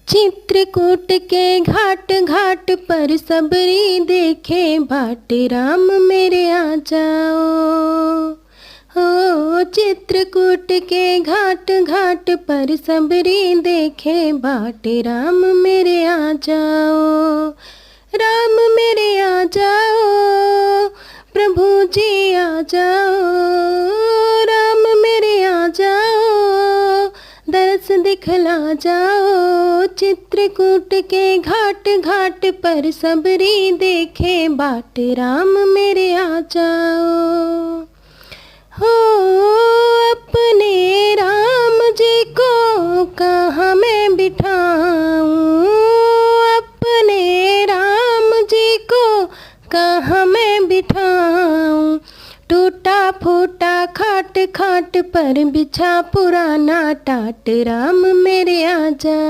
चित्रकूट के घाट घाट पर सबरी देखे बाट, राम मेरे आ जाओ। हो चित्रकूट के घाट घाट पर सबरी देखे बाट, राम मेरे आ जाओ। राम मेरे आ जाओ, प्रभु जी आ जाओ। राम मेरे आ जाओ, दरस दिखला जाओ। चित्रकूट के घाट घाट पर सबरी देखे बाट, राम मेरे आ जाओ। हो अपने राम जी को कहाँ मैं बिठाऊं, अपने राम जी को कहाँ मैं बिठाऊं। टूटा फूटा खाट खाट पर बिछा पुराना टाट, राम मेरे आ जा।